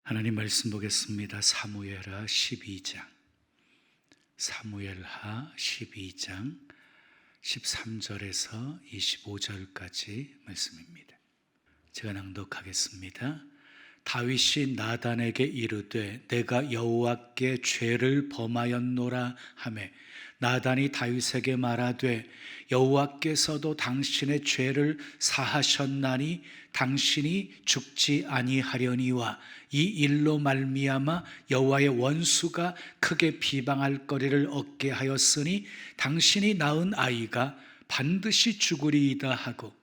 하나님 말씀 보겠습니다. 사무엘하 12장 13절에서 25절까지 말씀입니다. 제가 낭독하겠습니다. 다윗이 나단에게 이르되 내가 여호와께 죄를 범하였노라 하매 나단이 다윗에게 말하되 여호와께서도 당신의 죄를 사하셨나니 당신이 죽지 아니하려니와 이 일로 말미암아 여호와의 원수가 크게 비방할 거리를 얻게 하였으니 당신이 낳은 아이가 반드시 죽으리이다 하고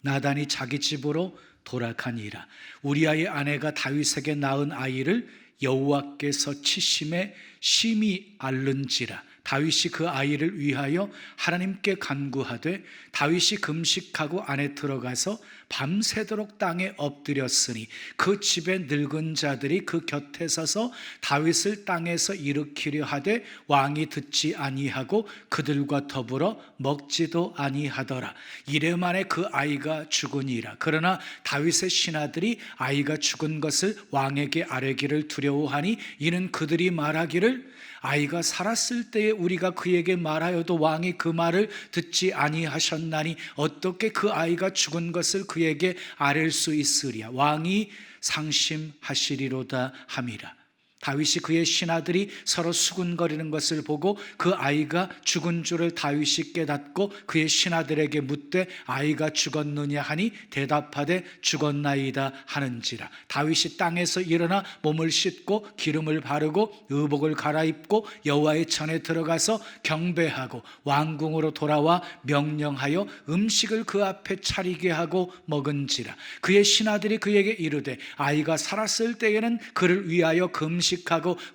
나단이 자기 집으로 돌아가니라. 우리아의 아내가 다윗에게 낳은 아이를 여호와께서 치심에 심히 앓는지라. 다윗이 그 아이를 위하여 하나님께 간구하되 다윗이 금식하고 안에 들어가서 밤새도록 땅에 엎드렸으니 그 집의 늙은 자들이 그 곁에 서서 다윗을 땅에서 일으키려 하되 왕이 듣지 아니하고 그들과 더불어 먹지도 아니하더라. 이래 만에 그 아이가 죽으니라. 그러나 다윗의 신하들이 아이가 죽은 것을 왕에게 아뢰기를 두려워하니 이는 그들이 말하기를 아이가 살았을 때에 우리가 그에게 말하여도 왕이 그 말을 듣지 아니하셨나니 어떻게 그 아이가 죽은 것을 그에게 아뢰 수 있으랴. 왕이 상심하시리로다 함이라. 다윗이 그의 신하들이 서로 수군거리는 것을 보고 그 아이가 죽은 줄을 다윗이 깨닫고 그의 신하들에게 묻되 아이가 죽었느냐 하니 대답하되 죽었나이다 하는지라. 다윗이 땅에서 일어나 몸을 씻고 기름을 바르고 의복을 갈아입고 여호와의 전에 들어가서 경배하고 왕궁으로 돌아와 명령하여 음식을 그 앞에 차리게 하고 먹은지라. 그의 신하들이 그에게 이르되 아이가 살았을 때에는 그를 위하여 금식하고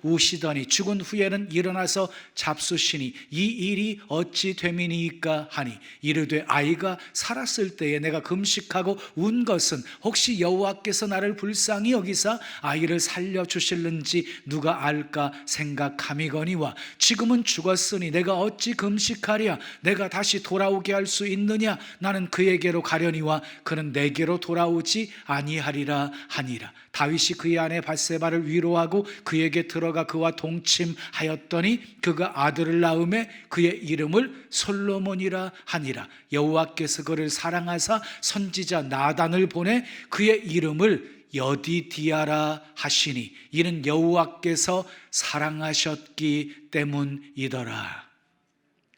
우시더니 죽은 후에는 일어나서 잡수시니 이 일이 어찌 됨이니까 하니 이르되 아이가 살았을 때에 내가 금식하고 운 것은 혹시 여호와께서 나를 불쌍히 여기사 아이를 살려주실는지 누가 알까 생각함이거니와 지금은 죽었으니 내가 어찌 금식하랴. 내가 다시 돌아오게 할 수 있느냐. 나는 그에게로 가려니와 그는 내게로 돌아오지 아니하리라 하니라. 다윗이 그의 아내 밧세바를 위로하고 그에게 들어가 그와 동침하였더니 그가 아들을 낳음에 그의 이름을 솔로몬이라 하니라. 여호와께서 그를 사랑하사 선지자 나단을 보내 그의 이름을 여디디아라 하시니 이는 여호와께서 사랑하셨기 때문이더라.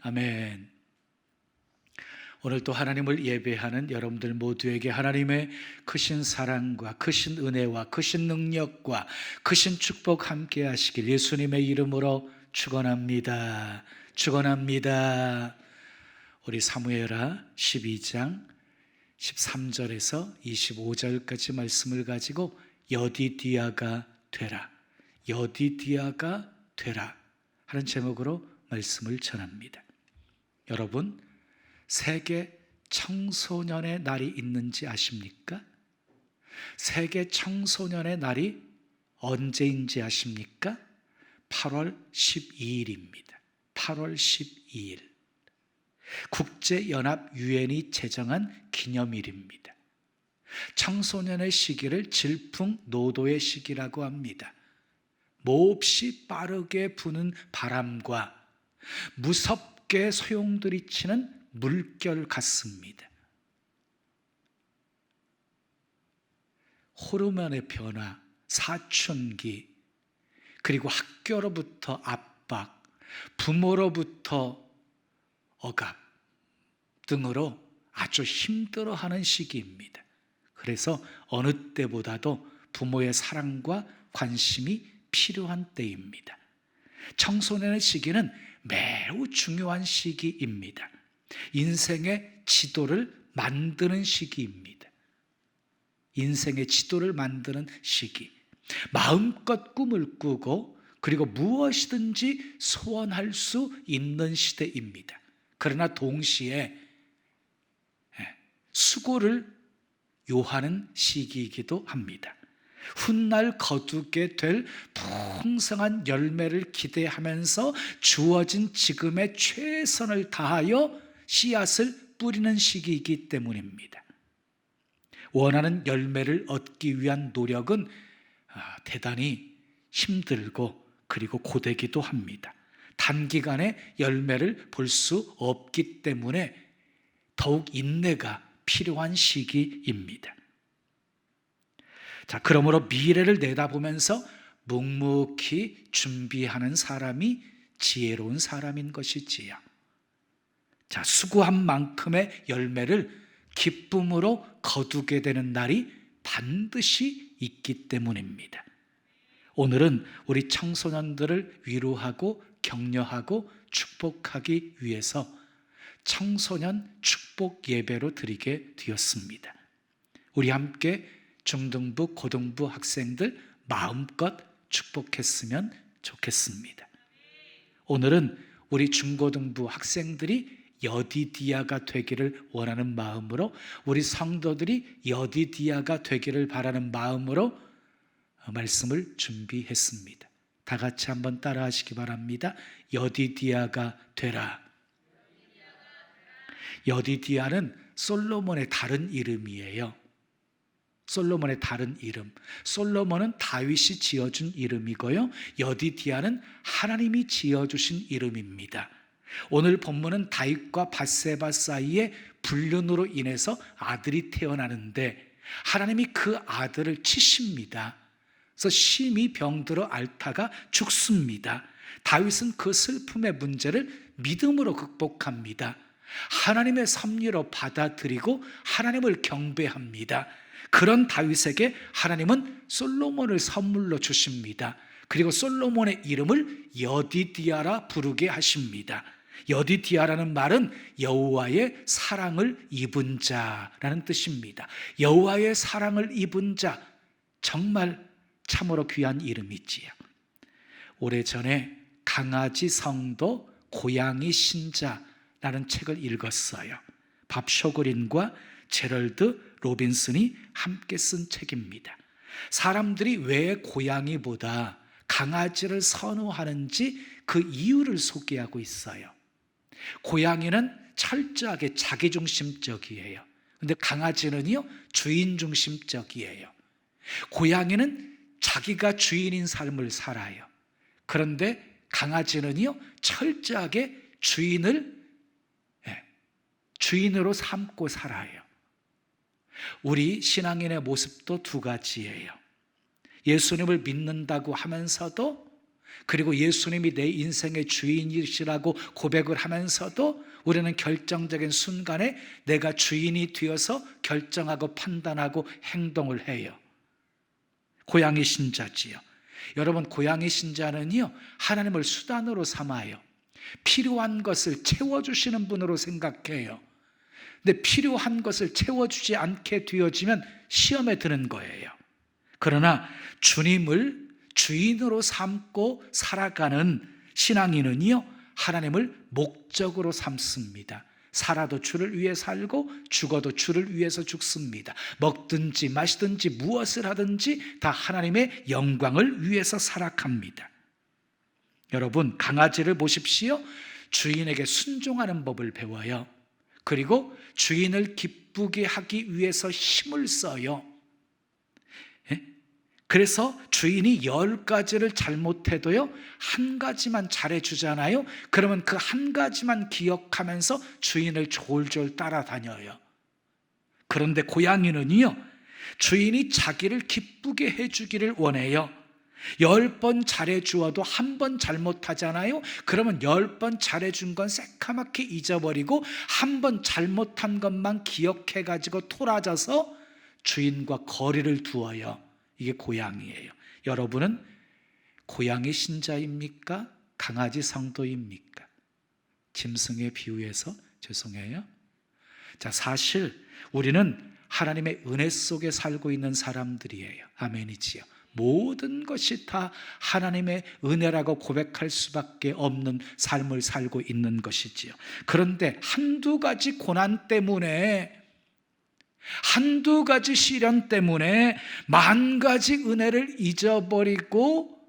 아멘. 오늘 또 하나님을 예배하는 여러분들 모두에게 하나님의 크신 사랑과 크신 은혜와 크신 능력과 크신 축복 함께 하시길 예수님의 이름으로 축원합니다. 축원합니다. 우리 사무엘하 12장 13절에서 25절까지 말씀을 가지고 여디디아가 되라, 여디디아가 되라 하는 제목으로 말씀을 전합니다. 여러분, 세계 청소년의 날이 있는지 아십니까? 세계 청소년의 날이 언제인지 아십니까? 8월 12일입니다. 8월 12일. 국제연합 유엔이 제정한 기념일입니다. 청소년의 시기를 질풍노도의 시기라고 합니다. 몹시 빠르게 부는 바람과 무섭게 소용돌이치는 물결 같습니다. 호르몬의 변화, 사춘기, 그리고 학교로부터 압박, 부모로부터 억압 등으로 아주 힘들어하는 시기입니다. 그래서 어느 때보다도 부모의 사랑과 관심이 필요한 때입니다. 청소년의 시기는 매우 중요한 시기입니다. 인생의 지도를 만드는 시기입니다. 인생의 지도를 만드는 시기. 마음껏 꿈을 꾸고 그리고 무엇이든지 소원할 수 있는 시대입니다. 그러나 동시에 수고를 요하는 시기이기도 합니다. 훗날 거두게 될 풍성한 열매를 기대하면서 주어진 지금의 최선을 다하여 씨앗을 뿌리는 시기이기 때문입니다. 원하는 열매를 얻기 위한 노력은 대단히 힘들고 그리고 고되기도 합니다. 단기간에 열매를 볼 수 없기 때문에 더욱 인내가 필요한 시기입니다. 자, 그러므로 미래를 내다보면서 묵묵히 준비하는 사람이 지혜로운 사람인 것이지요. 자, 수고한 만큼의 열매를 기쁨으로 거두게 되는 날이 반드시 있기 때문입니다. 오늘은 우리 청소년들을 위로하고 격려하고 축복하기 위해서 청소년 축복 예배로 드리게 되었습니다. 우리 함께 중등부, 고등부 학생들 마음껏 축복했으면 좋겠습니다. 오늘은 우리 중고등부 학생들이 여디디아가 되기를 원하는 마음으로, 우리 성도들이 여디디아가 되기를 바라는 마음으로 말씀을 준비했습니다. 다 같이 한번 따라 하시기 바랍니다. 여디디아가 되라. 여디디아는 솔로몬의 다른 이름이에요. 솔로몬의 다른 이름. 솔로몬은 다윗이 지어준 이름이고요, 여디디아는 하나님이 지어주신 이름입니다. 오늘 본문은 다윗과 밧세바 사이에 불륜으로 인해서 아들이 태어나는데 하나님이 그 아들을 치십니다. 그래서 심히 병들어 앓다가 죽습니다. 다윗은 그 슬픔의 문제를 믿음으로 극복합니다. 하나님의 섭리로 받아들이고 하나님을 경배합니다. 그런 다윗에게 하나님은 솔로몬을 선물로 주십니다. 그리고 솔로몬의 이름을 여디디아라 부르게 하십니다. 여디디아라는 말은 여호와의 사랑을 입은 자라는 뜻입니다. 여호와의 사랑을 입은 자, 정말 참으로 귀한 이름이지요. 오래전에 강아지 성도 고양이 신자라는 책을 읽었어요. 밥 쇼그린과 제럴드 로빈슨이 함께 쓴 책입니다. 사람들이 왜 고양이보다 강아지를 선호하는지 그 이유를 소개하고 있어요. 고양이는 철저하게 자기중심적이에요. 근데 강아지는요, 주인중심적이에요. 고양이는 자기가 주인인 삶을 살아요. 그런데 강아지는요, 철저하게 주인으로 삼고 살아요. 우리 신앙인의 모습도 두 가지예요. 예수님을 믿는다고 하면서도, 그리고 예수님이 내 인생의 주인이시라고 고백을 하면서도 우리는 결정적인 순간에 내가 주인이 되어서 결정하고 판단하고 행동을 해요. 고양이 신자지요. 여러분, 고양이 신자는요, 하나님을 수단으로 삼아요. 필요한 것을 채워주시는 분으로 생각해요. 근데 필요한 것을 채워주지 않게 되어지면 시험에 드는 거예요. 그러나 주님을 주인으로 삼고 살아가는 신앙인은요, 하나님을 목적으로 삼습니다. 살아도 주를 위해 살고 죽어도 주를 위해서 죽습니다. 먹든지 마시든지 무엇을 하든지 다 하나님의 영광을 위해서 살아갑니다. 여러분, 강아지를 보십시오. 주인에게 순종하는 법을 배워요. 그리고 주인을 기쁘게 하기 위해서 힘을 써요. 그래서 주인이 10가지를 잘못해도요, 한 가지만 잘해주잖아요. 그러면 그 한 가지만 기억하면서 주인을 졸졸 따라다녀요. 그런데 고양이는요, 주인이 자기를 기쁘게 해주기를 원해요. 10번 잘해주어도 한 번 잘못하잖아요. 그러면 10번 잘해준 건 새카맣게 잊어버리고 한 번 잘못한 것만 기억해가지고 토라져서 주인과 거리를 두어요. 이게 고양이예요. 여러분은 고양이 신자입니까? 강아지 성도입니까? 짐승에 비유해서 죄송해요. 자, 사실 우리는 하나님의 은혜 속에 살고 있는 사람들이에요. 아멘이지요. 모든 것이 다 하나님의 은혜라고 고백할 수밖에 없는 삶을 살고 있는 것이지요. 그런데 한두 가지 고난 때문에, 한두 가지 시련 때문에 만 가지 은혜를 잊어버리고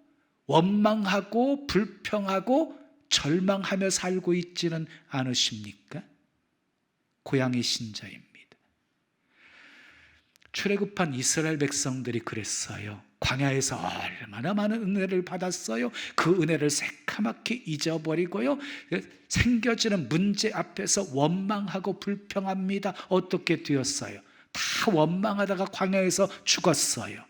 원망하고 불평하고 절망하며 살고 있지는 않으십니까? 고양이 신자입니다. 출애굽한 이스라엘 백성들이 그랬어요. 광야에서 얼마나 많은 은혜를 받았어요. 그 은혜를 새카맣게 잊어버리고요, 생겨지는 문제 앞에서 원망하고 불평합니다. 어떻게 되었어요? 다 원망하다가 광야에서 죽었어요.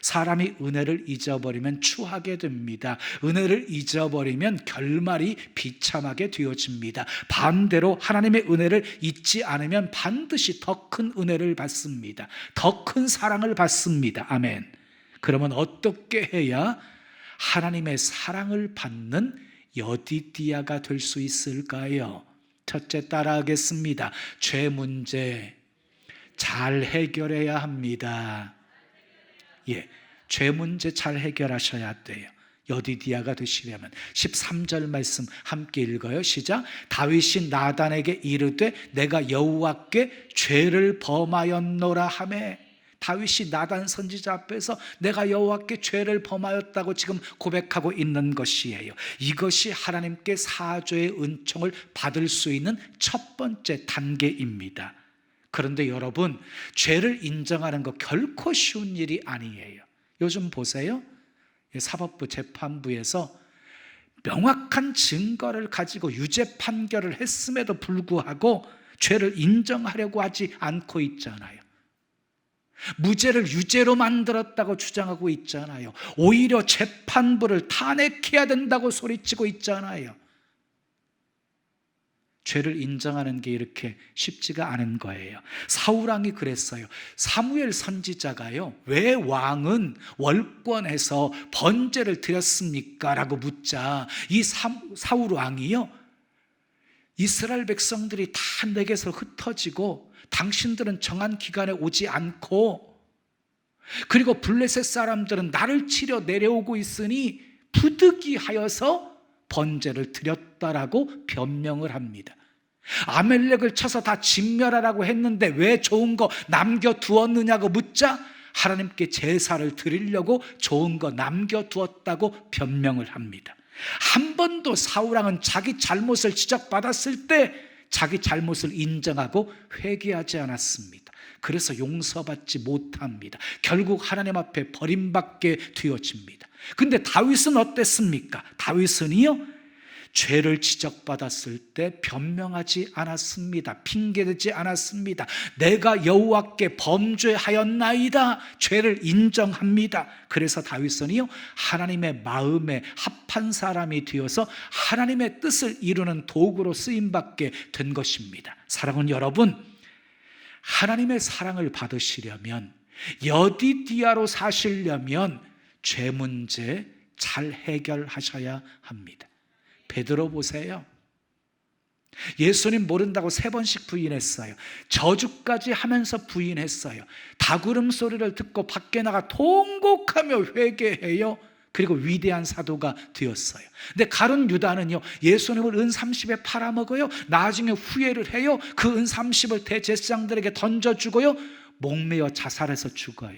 사람이 은혜를 잊어버리면 추하게 됩니다. 은혜를 잊어버리면 결말이 비참하게 되어집니다. 반대로 하나님의 은혜를 잊지 않으면 반드시 더 큰 은혜를 받습니다. 더 큰 사랑을 받습니다. 아멘. 그러면 어떻게 해야 하나님의 사랑을 받는 여디디아가 될 수 있을까요? 첫째, 따라하겠습니다. 죄 문제 잘 해결해야 합니다. 죄 문제 잘 해결하셔야 돼요. 여디디아가 되시려면. 13절 말씀 함께 읽어요. 시작. 다윗이 나단에게 이르되 내가 여호와께 죄를 범하였노라 하매. 다윗이 나단 선지자 앞에서 내가 여호와께 죄를 범하였다고 지금 고백하고 있는 것이에요. 이것이 하나님께 사죄의 은총을 받을 수 있는 첫 번째 단계입니다. 그런데 여러분, 죄를 인정하는 거 결코 쉬운 일이 아니에요. 요즘 보세요. 사법부 재판부에서 명확한 증거를 가지고 유죄 판결을 했음에도 불구하고 죄를 인정하려고 하지 않고 있잖아요. 무죄를 유죄로 만들었다고 주장하고 있잖아요. 오히려 재판부를 탄핵해야 된다고 소리치고 있잖아요. 죄를 인정하는 게 이렇게 쉽지가 않은 거예요. 사울왕이 그랬어요. 사무엘 선지자가요, 왜 왕은 월권에서 번제를 드렸습니까? 라고 묻자 이 사울왕이요, 이스라엘 백성들이 다 내게서 흩어지고 당신들은 정한 기간에 오지 않고, 그리고 블레셋 사람들은 나를 치려 내려오고 있으니 부득이하여서 번제를 드렸다라고 변명을 합니다. 아멜렉을 쳐서 다 진멸하라고 했는데 왜 좋은 거 남겨두었느냐고 묻자 하나님께 제사를 드리려고 좋은 거 남겨두었다고 변명을 합니다. 한 번도 사울왕은 자기 잘못을 지적받았을 때 자기 잘못을 인정하고 회개하지 않았습니다. 그래서 용서받지 못합니다. 결국 하나님 앞에 버림받게 되어집니다. 근데 다윗은 어땠습니까? 다윗은요, 죄를 지적받았을 때 변명하지 않았습니다. 핑계대지 않았습니다. 내가 여호와께 범죄하였나이다, 죄를 인정합니다. 그래서 다윗은요, 하나님의 마음에 합한 사람이 되어서 하나님의 뜻을 이루는 도구로 쓰임받게 된 것입니다. 사랑하는 여러분, 하나님의 사랑을 받으시려면, 여디디아로 사시려면 죄 문제 잘 해결하셔야 합니다. 베드로 보세요. 예수님 모른다고 3번씩 부인했어요. 저주까지 하면서 부인했어요. 다구름 소리를 듣고 밖에 나가 통곡하며 회개해요. 그리고 위대한 사도가 되었어요. 근데 가룟 유다는요, 예수님을 은 30에 팔아먹어요. 나중에 후회를 해요. 그 은 30을 대제사장들에게 던져주고요, 목매어 자살해서 죽어요.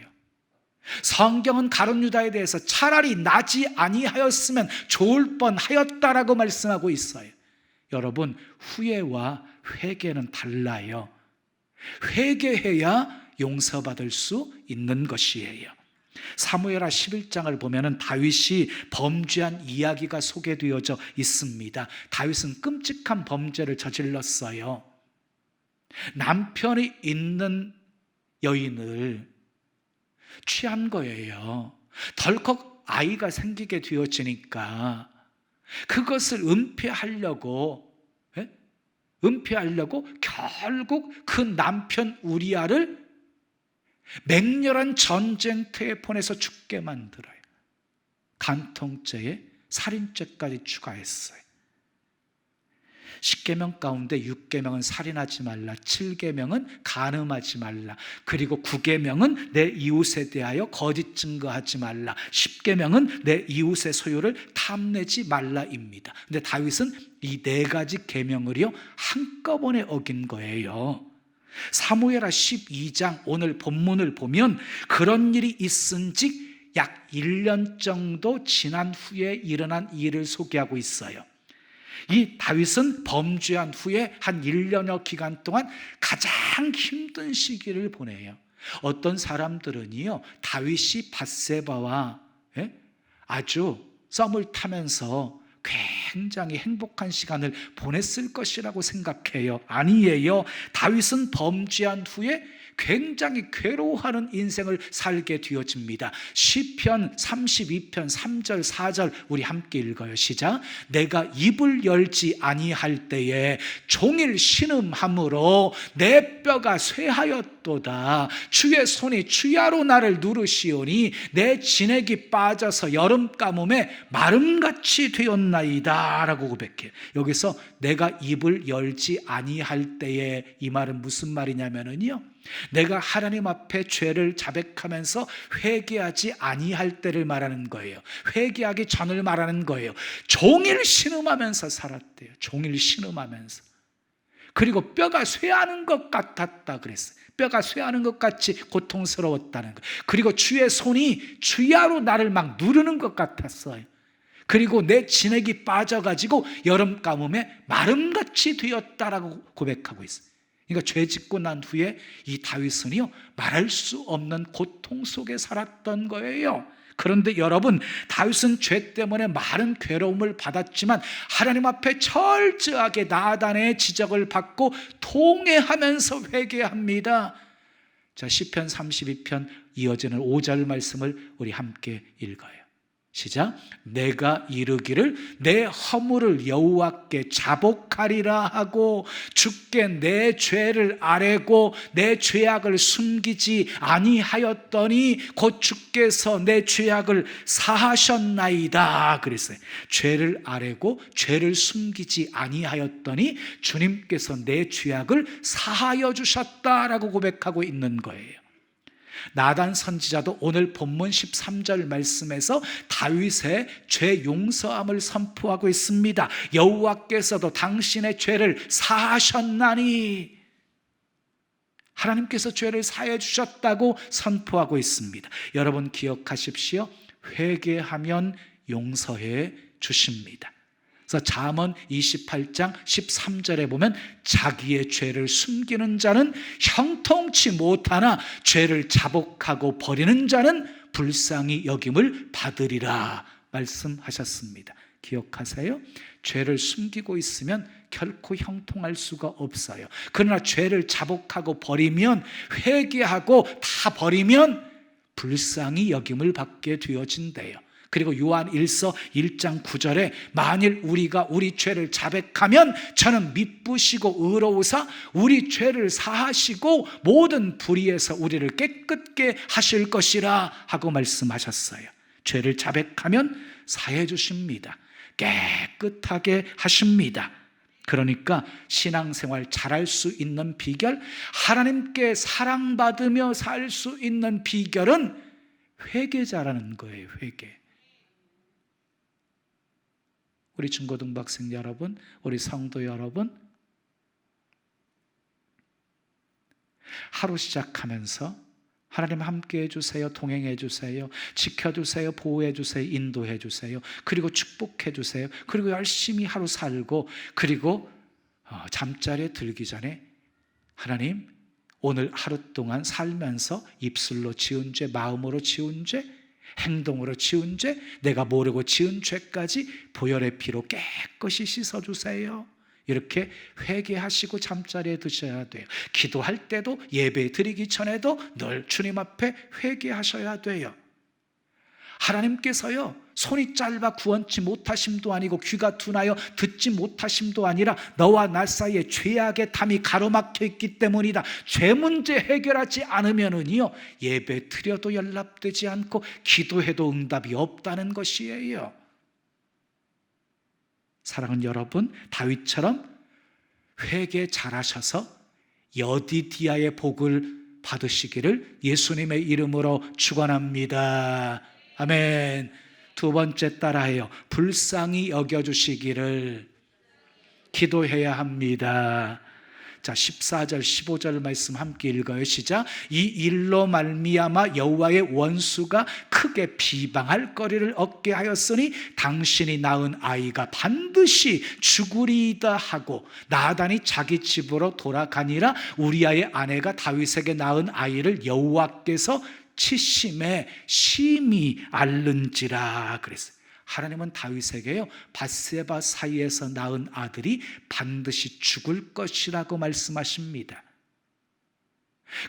성경은 가룟 유다에 대해서 차라리 나지 아니하였으면 좋을 뻔하였다라고 말씀하고 있어요. 여러분, 후회와 회개는 달라요. 회개해야 용서받을 수 있는 것이에요. 사무엘하 11장을 보면 다윗이 범죄한 이야기가 소개되어져 있습니다. 다윗은 끔찍한 범죄를 저질렀어요. 남편이 있는 여인을 취한 거예요. 덜컥 아이가 생기게 되어지니까 그것을 은폐하려고 결국 그 남편 우리아를 맹렬한 전쟁터에 보내서 죽게 만들어요. 간통죄에 살인죄까지 추가했어요. 10계명 가운데 6계명은 살인하지 말라, 7계명은 간음하지 말라, 그리고 9계명은 내 이웃에 대하여 거짓 증거하지 말라, 10계명은 내 이웃의 소유를 탐내지 말라입니다. 근데 다윗은 이 4가지 계명을요 한꺼번에 어긴 거예요. 사무엘하 12장 오늘 본문을 보면 그런 일이 있은 지 약 1년 정도 지난 후에 일어난 일을 소개하고 있어요. 이 다윗은 범죄한 후에 한 1년여 기간 동안 가장 힘든 시기를 보내요. 어떤 사람들은요, 다윗이 밧세바와 아주 썸을 타면서 굉장히 행복한 시간을 보냈을 것이라고 생각해요. 아니에요. 다윗은 범죄한 후에 굉장히 괴로워하는 인생을 살게 되어집니다. 시편 32편 3절 4절 우리 함께 읽어요. 시작. 내가 입을 열지 아니할 때에 종일 신음함으로 내 뼈가 쇠하였도다. 주의 손이 주야로 나를 누르시오니 내 진액이 빠져서 여름 가뭄에 마름같이 되었나이다 라고 고백해요. 여기서 내가 입을 열지 아니할 때에, 이 말은 무슨 말이냐면요, 내가 하나님 앞에 죄를 자백하면서 회개하지 아니할 때를 말하는 거예요. 회개하기 전을 말하는 거예요. 종일 신음하면서 살았대요. 종일 신음하면서. 그리고 뼈가 쇠하는 것 같았다 그랬어요. 뼈가 쇠하는 것 같이 고통스러웠다는 거예요. 그리고 주의 손이 주야로 나를 막 누르는 것 같았어요. 그리고 내 진액이 빠져가지고 여름 가뭄에 마름같이 되었다라고 고백하고 있어요. 그러니까 죄 짓고 난 후에 이 다윗은요, 말할 수 없는 고통 속에 살았던 거예요. 그런데 여러분, 다윗은 죄 때문에 많은 괴로움을 받았지만 하나님 앞에 철저하게 나단의 지적을 받고 통회하면서 회개합니다. 자, 시편 32편 이어지는 5절 말씀을 우리 함께 읽어요. 시작. 내가 이르기를 내 허물을 여호와께 자복하리라 하고 주께 내 죄를 아뢰고 내 죄악을 숨기지 아니하였더니 곧 주께서 내 죄악을 사하셨나이다 그랬어요. 죄를 아뢰고 죄를 숨기지 아니하였더니 주님께서 내 죄악을 사하여 주셨다라고 고백하고 있는 거예요. 나단 선지자도 오늘 본문 13절 말씀에서 다윗의 죄 용서함을 선포하고 있습니다. 여호와께서도 당신의 죄를 사하셨나니, 하나님께서 죄를 사해 주셨다고 선포하고 있습니다. 여러분 기억하십시오. 회개하면 용서해 주십니다. 그래서 잠언 28장 13절에 보면 자기의 죄를 숨기는 자는 형통치 못하나 죄를 자복하고 버리는 자는 불쌍히 여김을 받으리라 말씀하셨습니다. 기억하세요? 죄를 숨기고 있으면 결코 형통할 수가 없어요. 그러나 죄를 자복하고 버리면, 회개하고 다 버리면 불쌍히 여김을 받게 되어진대요. 그리고 요한 1서 1장 9절에 만일 우리가 우리 죄를 자백하면 저는 미쁘시고 의로우사 우리 죄를 사하시고 모든 불의에서 우리를 깨끗게 하실 것이라 하고 말씀하셨어요. 죄를 자백하면 사해 주십니다. 깨끗하게 하십니다. 그러니까 신앙생활 잘할 수 있는 비결, 하나님께 사랑받으며 살 수 있는 비결은 회개자라는 거예요. 회개. 우리 중고등학생 여러분, 우리 성도 여러분, 하루 시작하면서 하나님 함께 해주세요, 동행해 주세요, 지켜주세요, 보호해 주세요, 인도해 주세요, 그리고 축복해 주세요, 그리고 열심히 하루 살고, 그리고 잠자리에 들기 전에 하나님 오늘 하루 동안 살면서 입술로 지은 죄, 마음으로 지은 죄, 행동으로 지은 죄, 내가 모르고 지은 죄까지 보혈의 피로 깨끗이 씻어주세요. 이렇게 회개하시고 잠자리에 드셔야 돼요. 기도할 때도, 예배 드리기 전에도 늘 주님 앞에 회개하셔야 돼요. 하나님께서요, 손이 짧아 구원치 못하심도 아니고 귀가 둔하여 듣지 못하심도 아니라 너와 나 사이에 죄악의 담이 가로막혀 있기 때문이다. 죄 문제 해결하지 않으면은요, 예배 드려도 연락되지 않고 기도해도 응답이 없다는 것이에요. 사랑하는 여러분, 다윗처럼 회개 잘하셔서 여디디아의 복을 받으시기를 예수님의 이름으로 축원합니다. 아멘. 두 번째 따라해요. 불쌍히 여겨주시기를 기도해야 합니다. 자, 14절 15절 말씀 함께 읽어요. 시작. 이 일로 말미암아 여호와의 원수가 크게 비방할 거리를 얻게 하였으니 당신이 낳은 아이가 반드시 죽으리이다 하고 나단이 자기 집으로 돌아가니라. 우리아의 아내가 다윗에게 낳은 아이를 여호와께서 치심에 심히 앓는지라 그랬어요. 하나님은 다윗에게요, 밧세바 사이에서 낳은 아들이 반드시 죽을 것이라고 말씀하십니다.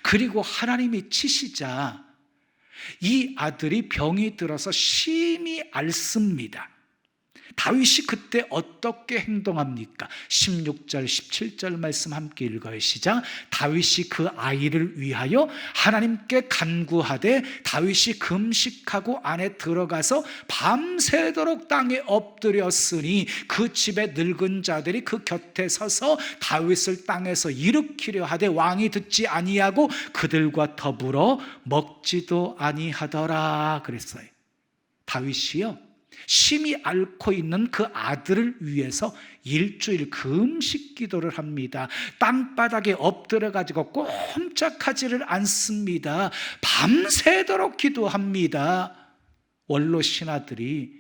그리고 하나님이 치시자 이 아들이 병이 들어서 심히 앓습니다. 다윗이 그때 어떻게 행동합니까? 16절 17절 말씀 함께 읽어요. 시작. 다윗이 그 아이를 위하여 하나님께 간구하되 다윗이 금식하고 안에 들어가서 밤새도록 땅에 엎드렸으니 그 집의 늙은 자들이 그 곁에 서서 다윗을 땅에서 일으키려 하되 왕이 듣지 아니하고 그들과 더불어 먹지도 아니하더라 그랬어요. 다윗이요, 심히 앓고 있는 그 아들을 위해서 일주일 금식 기도를 합니다. 땅바닥에 엎드려가지고 꼼짝하지를 않습니다. 밤새도록 기도합니다. 원로 신하들이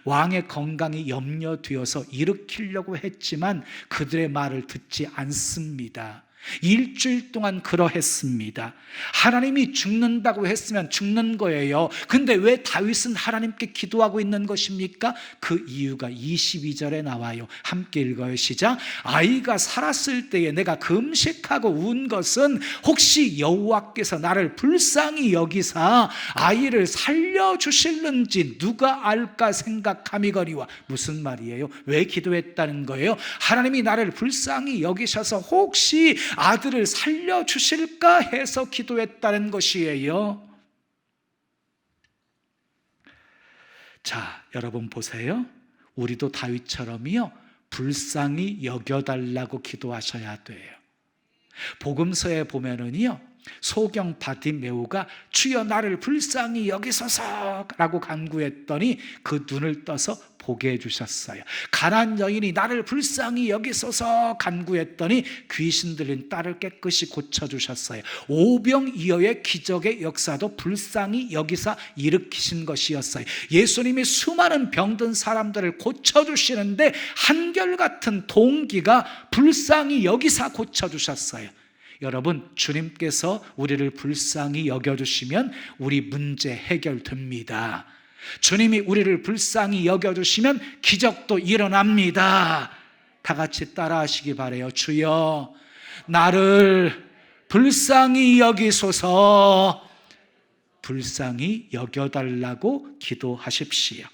왕의 건강이 염려되어서 일으키려고 했지만 그들의 말을 듣지 않습니다. 일주일 동안 그러했습니다. 하나님이 죽는다고 했으면 죽는 거예요. 근데 왜 다윗은 하나님께 기도하고 있는 것입니까? 그 이유가 22절에 나와요. 함께 읽어요. 시작. 아이가 살았을 때에 내가 금식하고 운 것은 혹시 여호와께서 나를 불쌍히 여기사 아이를 살려주실는지 누가 알까 생각함이거니와. 무슨 말이에요? 왜 기도했다는 거예요? 하나님이 나를 불쌍히 여기셔서 혹시 아들을 살려주실까 해서 기도했다는 것이에요. 자, 여러분 보세요. 우리도 다윗처럼요, 불쌍히 여겨달라고 기도하셔야 돼요. 복음서에 보면은요, 소경 바디메오가 주여 나를 불쌍히 여기소서라고 간구했더니 그 눈을 떠서 보게 해주셨어요. 가난 여인이 나를 불쌍히 여기소서 간구했더니 귀신 들린 딸을 깨끗이 고쳐주셨어요. 오병이어의 기적의 역사도 불쌍히 여기사 일으키신 것이었어요. 예수님이 수많은 병든 사람들을 고쳐주시는데 한결같은 동기가 불쌍히 여기사 고쳐주셨어요. 여러분, 주님께서 우리를 불쌍히 여겨주시면 우리 문제 해결됩니다. 주님이 우리를 불쌍히 여겨주시면 기적도 일어납니다. 다 같이 따라 하시기 바라요. 주여 나를 불쌍히 여기소서. 불쌍히 여겨달라고 기도하십시오.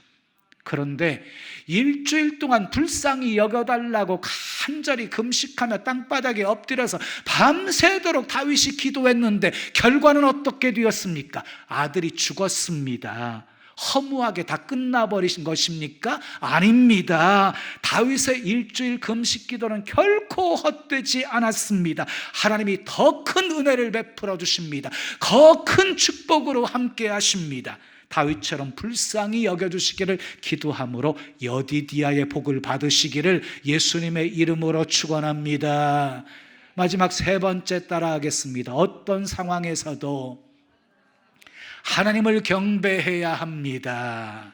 그런데 일주일 동안 불쌍히 여겨달라고 간절히 금식하며 땅바닥에 엎드려서 밤새도록 다윗이 기도했는데 결과는 어떻게 되었습니까? 아들이 죽었습니다. 허무하게 다 끝나버리신 것입니까? 아닙니다. 다윗의 일주일 금식 기도는 결코 헛되지 않았습니다. 하나님이 더 큰 은혜를 베풀어 주십니다. 더 큰 축복으로 함께 하십니다. 다윗처럼 불쌍히 여겨주시기를 기도함으로 여디디아의 복을 받으시기를 예수님의 이름으로 축원합니다. 마지막 세 번째 따라하겠습니다. 어떤 상황에서도 하나님을 경배해야 합니다.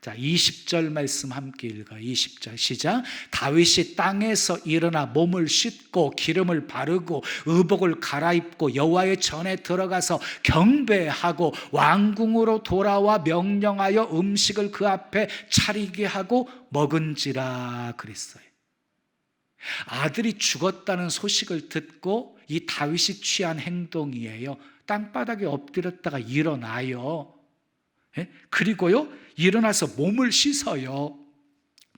자, 20절 말씀 함께 읽어요. 20절 시작. 다윗이 땅에서 일어나 몸을 씻고 기름을 바르고 의복을 갈아입고 여호와의 전에 들어가서 경배하고 왕궁으로 돌아와 명령하여 음식을 그 앞에 차리게 하고 먹은지라 그랬어요. 아들이 죽었다는 소식을 듣고 이 다윗이 취한 행동이에요. 땅바닥에 엎드렸다가 일어나요. 그리고요, 일어나서 몸을 씻어요.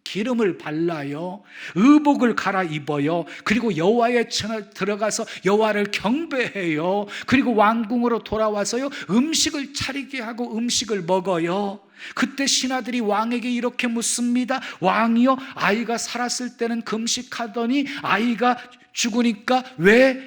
기름을 발라요. 의복을 갈아입어요. 그리고 여호와의 전에 들어가서 여호와를 경배해요. 그리고 왕궁으로 돌아와서요, 음식을 차리게 하고 음식을 먹어요. 그때 신하들이 왕에게 이렇게 묻습니다. 왕이요, 아이가 살았을 때는 금식하더니 아이가 죽으니까 왜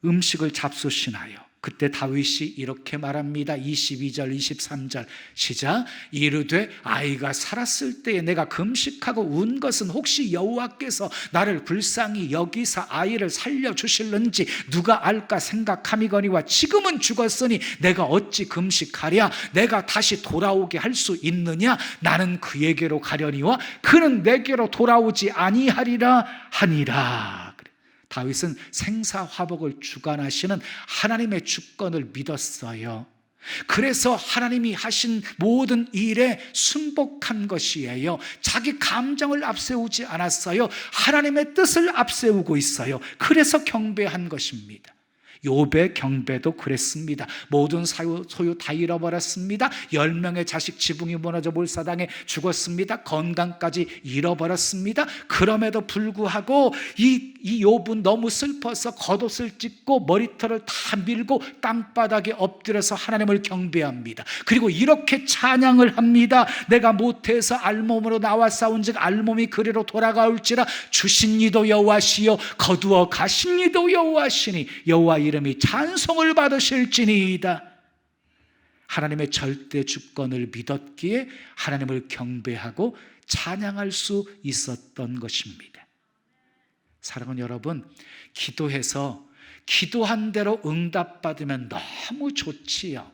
음식을 잡수시나요? 그때 다윗이 이렇게 말합니다. 22절 23절 시작. 이르되 아이가 살았을 때에 내가 금식하고 운 것은 혹시 여호와께서 나를 불쌍히 여기사 아이를 살려주실는지 누가 알까 생각함이거니와 지금은 죽었으니 내가 어찌 금식하랴. 내가 다시 돌아오게 할 수 있느냐. 나는 그에게로 가려니와 그는 내게로 돌아오지 아니하리라 하니라. 다윗은 생사화복을 주관하시는 하나님의 주권을 믿었어요. 그래서 하나님이 하신 모든 일에 순복한 것이에요. 자기 감정을 앞세우지 않았어요. 하나님의 뜻을 앞세우고 있어요. 그래서 경배한 것입니다. 욥의 경배도 그랬습니다. 모든 소유 다 잃어버렸습니다. 10명의 자식 지붕이 무너져 몰사당해 죽었습니다. 건강까지 잃어버렸습니다. 그럼에도 불구하고 이 욥은 너무 슬퍼서 겉옷을 찢고 머리털을 다 밀고 땅바닥에 엎드려서 하나님을 경배합니다. 그리고 이렇게 찬양을 합니다. 내가 모태에서 알몸으로 나와 싸운즉 알몸이 그리로 돌아가올지라. 주신 이도 여호와시요 거두어 가신 이도 여호와시니 여호와 이름이 찬송을 받으실지니이다. 하나님의 절대 주권을 믿었기에 하나님을 경배하고 찬양할 수 있었던 것입니다. 사랑하는 여러분, 기도해서 기도한 대로 응답받으면 너무 좋지요.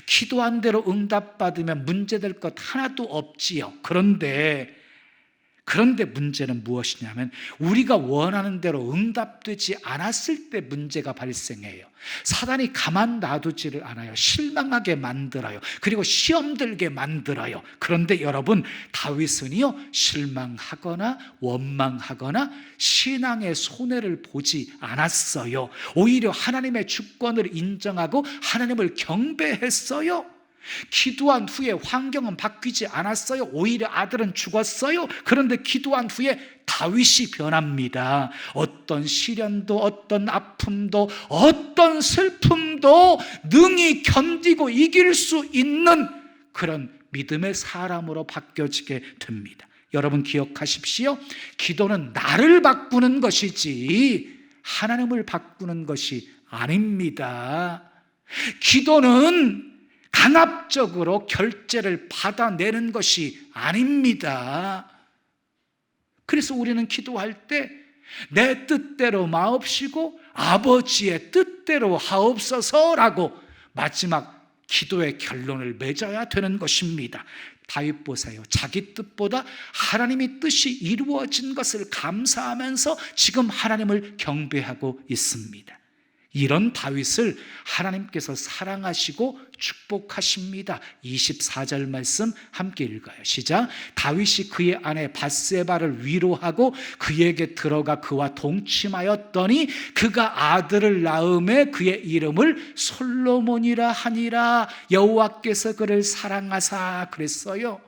기도한 대로 응답받으면 문제될 것 하나도 없지요. 그런데 문제는 무엇이냐면 우리가 원하는 대로 응답되지 않았을 때 문제가 발생해요. 사단이 가만 놔두지를 않아요. 실망하게 만들어요. 그리고 시험 들게 만들어요. 그런데 여러분, 다윗은요 실망하거나 원망하거나 신앙의 손해를 보지 않았어요. 오히려 하나님의 주권을 인정하고 하나님을 경배했어요. 기도한 후에 환경은 바뀌지 않았어요. 오히려 아들은 죽었어요. 그런데 기도한 후에 다윗이 변합니다. 어떤 시련도 어떤 아픔도 어떤 슬픔도 능히 견디고 이길 수 있는 그런 믿음의 사람으로 바뀌어지게 됩니다. 여러분 기억하십시오. 기도는 나를 바꾸는 것이지 하나님을 바꾸는 것이 아닙니다. 기도는 강압적으로 결제를 받아내는 것이 아닙니다. 그래서 우리는 기도할 때 내 뜻대로 마옵시고 아버지의 뜻대로 하옵소서라고 마지막 기도의 결론을 맺어야 되는 것입니다. 다윗 보세요. 자기 뜻보다 하나님의 뜻이 이루어진 것을 감사하면서 지금 하나님을 경배하고 있습니다. 이런 다윗을 하나님께서 사랑하시고 축복하십니다. 24절 말씀 함께 읽어요. 시작. 다윗이 그의 아내 밧세바를 위로하고 그에게 들어가 그와 동침하였더니 그가 아들을 낳음에 그의 이름을 솔로몬이라 하니라. 여호와께서 그를 사랑하사 그랬어요.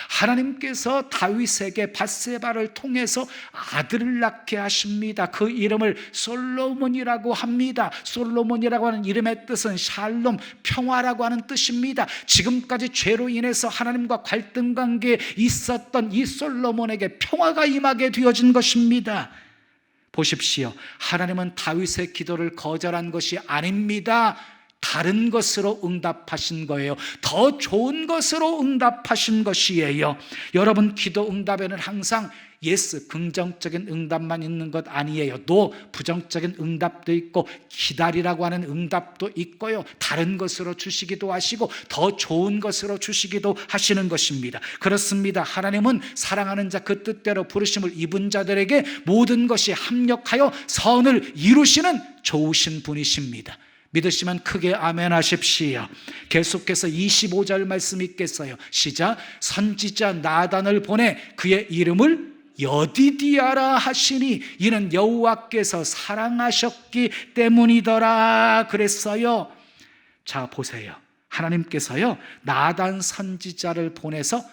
하나님께서 다윗에게 밧세바를 통해서 아들을 낳게 하십니다. 그 이름을 솔로몬이라고 합니다. 솔로몬이라고 하는 이름의 뜻은 샬롬, 평화라고 하는 뜻입니다. 지금까지 죄로 인해서 하나님과 갈등 관계에 있었던 이 솔로몬에게 평화가 임하게 되어진 것입니다. 보십시오. 하나님은 다윗의 기도를 거절한 것이 아닙니다. 다른 것으로 응답하신 거예요. 더 좋은 것으로 응답하신 것이에요. 여러분, 기도 응답에는 항상 예스, 긍정적인 응답만 있는 것 아니에요. 노, 부정적인 응답도 있고 기다리라고 하는 응답도 있고요. 다른 것으로 주시기도 하시고 더 좋은 것으로 주시기도 하시는 것입니다. 그렇습니다. 하나님은 사랑하는 자 그 뜻대로 부르심을 입은 자들에게 모든 것이 합력하여 선을 이루시는 좋으신 분이십니다. 믿으시면 크게 아멘 하십시오. 계속해서 25절 말씀 있겠어요. 시작. 선지자 나단을 보내 그의 이름을 여디디아라 하시니 이는 여호와께서 사랑하셨기 때문이더라 그랬어요. 자 보세요. 하나님께서요 나단 선지자를 보내서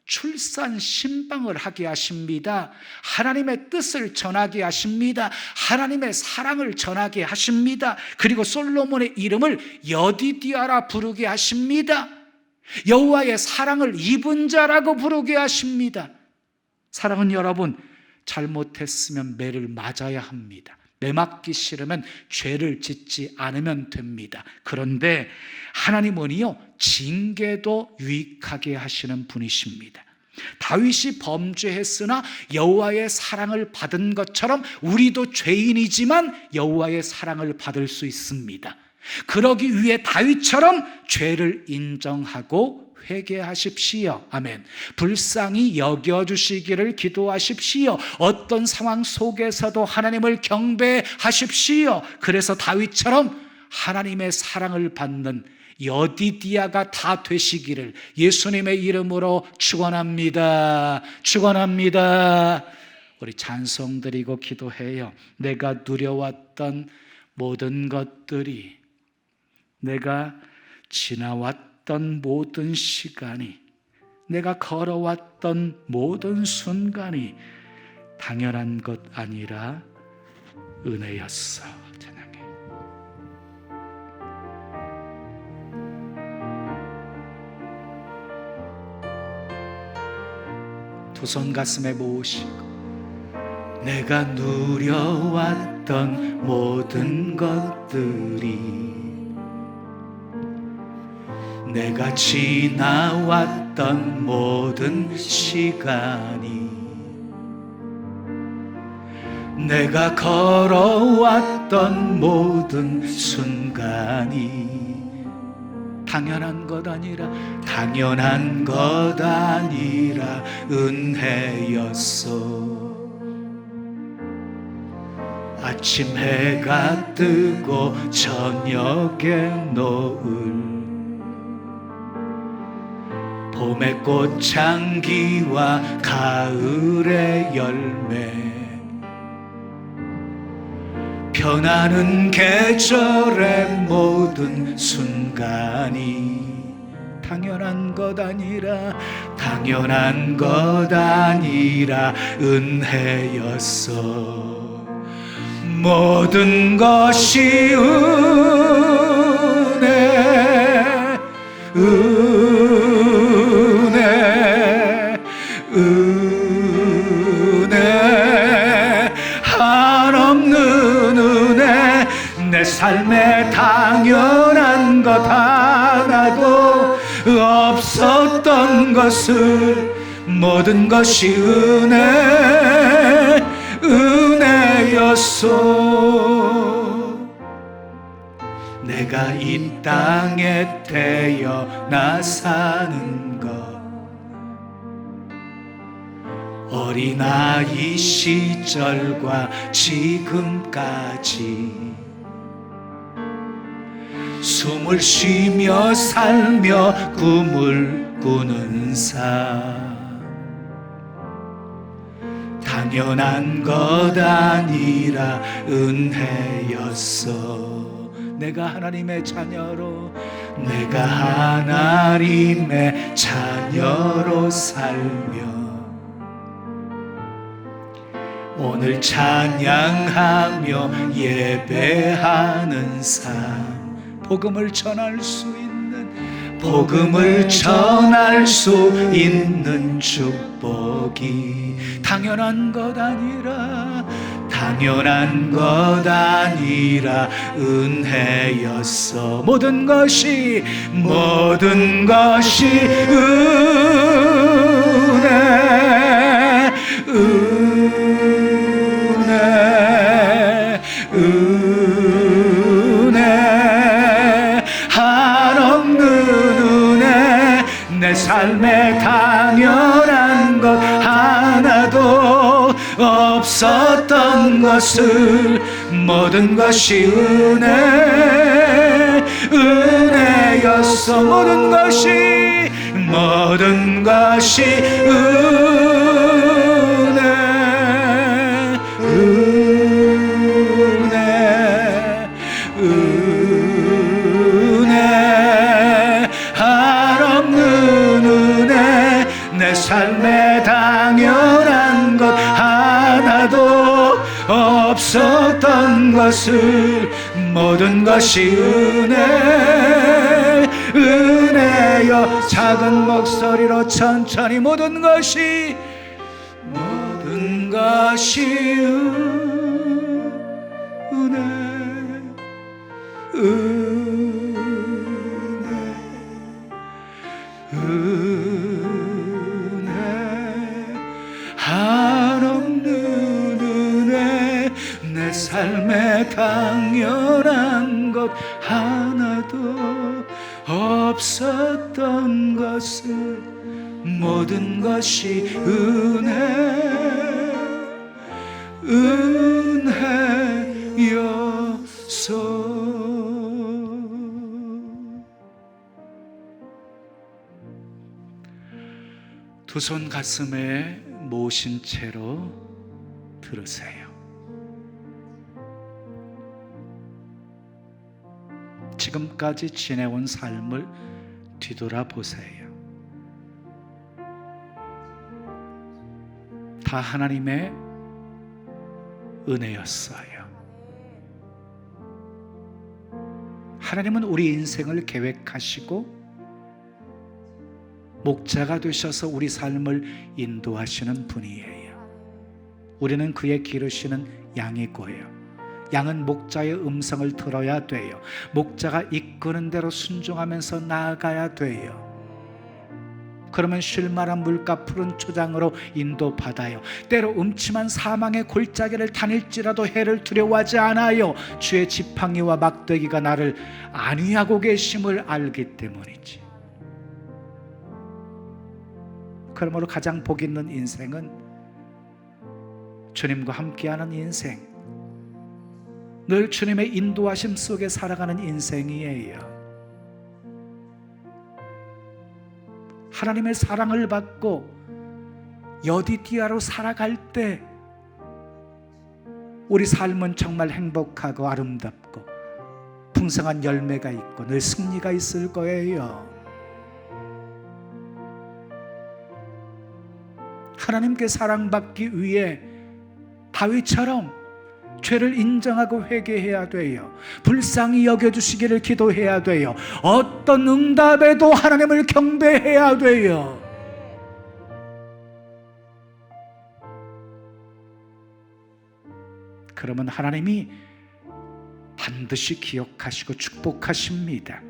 출산 신방을 하게 하십니다. 하나님의 뜻을 전하게 하십니다. 하나님의 사랑을 전하게 하십니다. 그리고 솔로몬의 이름을 여디디아라 부르게 하십니다. 여호와의 사랑을 입은 자라고 부르게 하십니다. 사랑하는 여러분, 잘못했으면 매를 맞아야 합니다. 내맞기 싫으면 죄를 짓지 않으면 됩니다. 그런데 하나님은요, 징계도 유익하게 하시는 분이십니다. 다윗이 범죄했으나 여호와의 사랑을 받은 것처럼 우리도 죄인이지만 여호와의 사랑을 받을 수 있습니다. 그러기 위해 다윗처럼 죄를 인정하고 회개하십시오. 아멘. 불쌍히 여겨주시기를 기도하십시오. 어떤 상황 속에서도 하나님을 경배하십시오. 그래서 다윗처럼 하나님의 사랑을 받는 여디디아가 다 되시기를 예수님의 이름으로 축원합니다. 축원합니다. 우리 찬송 드리고 기도해요. 내가 누려왔던 모든 것들이, 내가 지나왔던 모든 시간이, 내가 걸어왔던 모든 순간이 당연한 것 아니라 은혜였어. 두 손 가슴에 모으시고 내가 누려왔던 모든 것들이, 내가 지나왔던 모든 시간이, 내가 걸어왔던 모든 순간이 당연한 것 아니라 은혜였어. 아침 해가 뜨고 저녁에 노을, 봄의 꽃향기와 가을의 열매, 변하는 계절의 모든 순간이 당연한 것 아니라 은혜였어. 모든 것이 은혜, 한없는 은혜. 내 삶에 당연한 것 하나도 없었던 것을, 모든 것이 은혜였어. 내가 이 땅에 태어나 사는 것, 어린아이 시절과 지금까지 숨을 쉬며 살며 꿈을 꾸는 삶, 당연한 것 아니라 은혜였어. 내가 하나님의 자녀로 살며 오늘 찬양하며 예배하는 삶, 복음을 전할 수 있는 축복이 당연한 것 아니라 은혜였어. 모든 것이 은혜, 한없는 은혜. 내 삶에 당연한 것 하나도 없었던 것을, 모든 것이 은혜였어. 모든 것이 은혜, 한없는 은혜. 내 삶에 당연한 것 하나도 없었던 것을, 모든 것이 은혜여. 작은 목소리로 천천히 모든 것이 한없는 은혜, 내 삶에 당연한 것 하나도 없었던 것을 모든 것이 은혜였소. 두 손 가슴에 모신 채로 들으세요. 지금까지 지내온 삶을 뒤돌아보세요. 다 하나님의 은혜였어요. 하나님은 우리 인생을 계획하시고 목자가 되셔서 우리 삶을 인도하시는 분이에요. 우리는 그의 기르시는 양이고요. 양은 목자의 음성을 들어야 돼요. 목자가 이끄는 대로 순종하면서 나아가야 돼요. 그러면 쉴만한 물가 푸른 초장으로 인도받아요. 때로 음침한 사망의 골짜기를 다닐지라도 해를 두려워하지 않아요. 주의 지팡이와 막대기가 나를 안위하고 계심을 알기 때문이지. 그러므로 가장 복 있는 인생은 주님과 함께하는 인생, 늘 주님의 인도하심 속에 살아가는 인생이에요. 하나님의 사랑을 받고 여디디아로 살아갈 때 우리 삶은 정말 행복하고 아름답고 풍성한 열매가 있고 늘 승리가 있을 거예요. 하나님께 사랑받기 위해 다윗처럼 죄를 인정하고 회개해야 돼요. 불쌍히 여겨주시기를 기도해야 돼요. 어떤 응답에도 하나님을 경배해야 돼요. 그러면 하나님이 반드시 기억하시고 축복하십니다.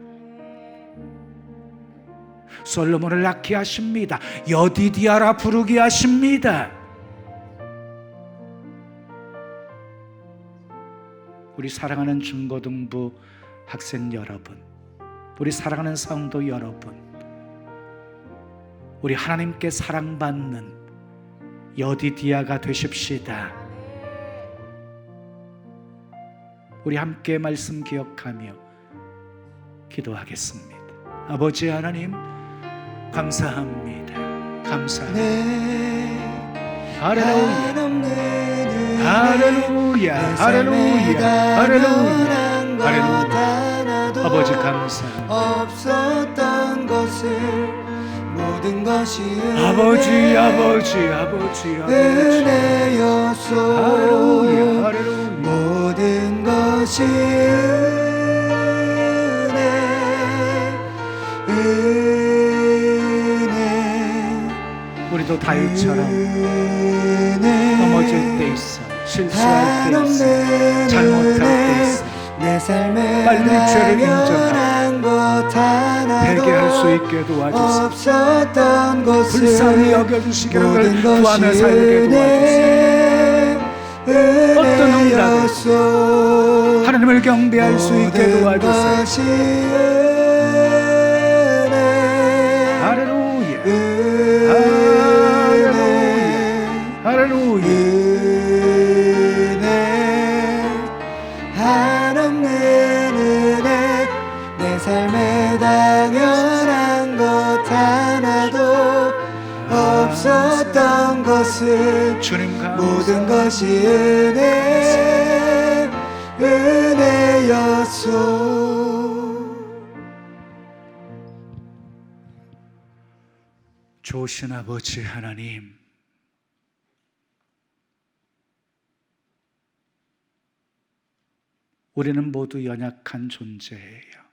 솔로몬을 낳게 하십니다. 여디디아라 부르게 하십니다. 우리 사랑하는 중고등부 학생 여러분, 우리 사랑하는 성도 여러분, 우리 하나님께 사랑받는 여디디아가 되십시다. 우리 함께 말씀 기억하며 기도하겠습니다. 아버지 하나님, 감사합니다. 감사합니다. 할렐루야. 할렐루야, 할렐루야, 할렐루야, 할렐루야. 아버지 감사합니다. 없었던 것을 모든 것이 아버지 은혜였소. 할렐루야, 할렐루야. 모든 것이 은혜. 우리도 다윗처럼 넘어질 때 있어, 실수할 때 있어, 잘못할 때 있어, 내 삶에 빨리 죄를 인정하고 회개할 수 있게 도와주세요. 없었던 것을 불쌍히 여겨주시기를 구하며 살게 도와주세요. 어떤 응답에도 하나님을 경배할 수 있게 도와주세요. 할렐루야, 할렐루야, 할렐루야. 한없는 은혜, 내 삶에 당연한 것 하나도 없었던 것을 주님 모든 것이 은혜였소. 좋으신 아버지 하나님, 우리는 모두 연약한 존재예요.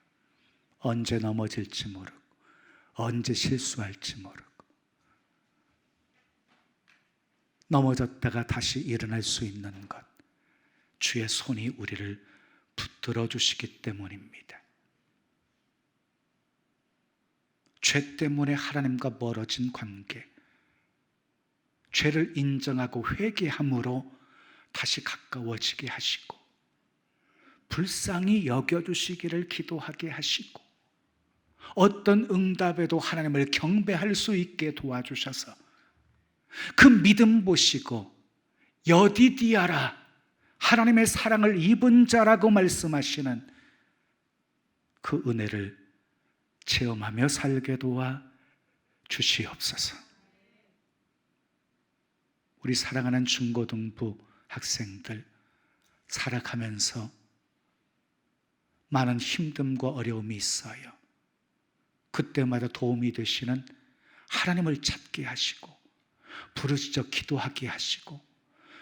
언제 넘어질지 모르고 언제 실수할지 모르고 넘어졌다가 다시 일어날 수 있는 것 주의 손이 우리를 붙들어 주시기 때문입니다. 죄 때문에 하나님과 멀어진 관계, 죄를 인정하고 회개함으로 다시 가까워지게 하시고, 불쌍히 여겨주시기를 기도하게 하시고, 어떤 응답에도 하나님을 경배할 수 있게 도와주셔서 그 믿음 보시고 여디디아라, 하나님의 사랑을 입은 자라고 말씀하시는 그 은혜를 체험하며 살게 도와 주시옵소서. 우리 사랑하는 중고등부 학생들, 살아가면서 많은 힘듦과 어려움이 있어요. 그때마다 도움이 되시는 하나님을 찾게 하시고, 부르짖어 기도하게 하시고,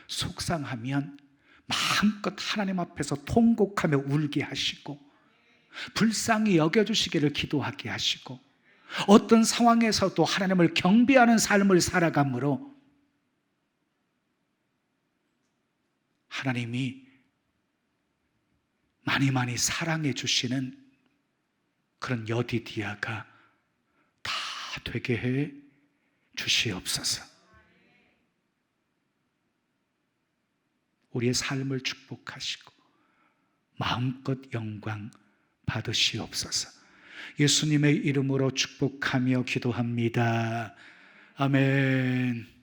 속상하면 마음껏 하나님 앞에서 통곡하며 울게 하시고, 불쌍히 여겨주시기를 기도하게 하시고, 어떤 상황에서도 하나님을 경배하는 삶을 살아감으로 하나님이 많이 사랑해 주시는 그런 여디디아가 다 되게 해 주시옵소서. 우리의 삶을 축복하시고 마음껏 영광 받으시옵소서. 예수님의 이름으로 축복하며 기도합니다. 아멘.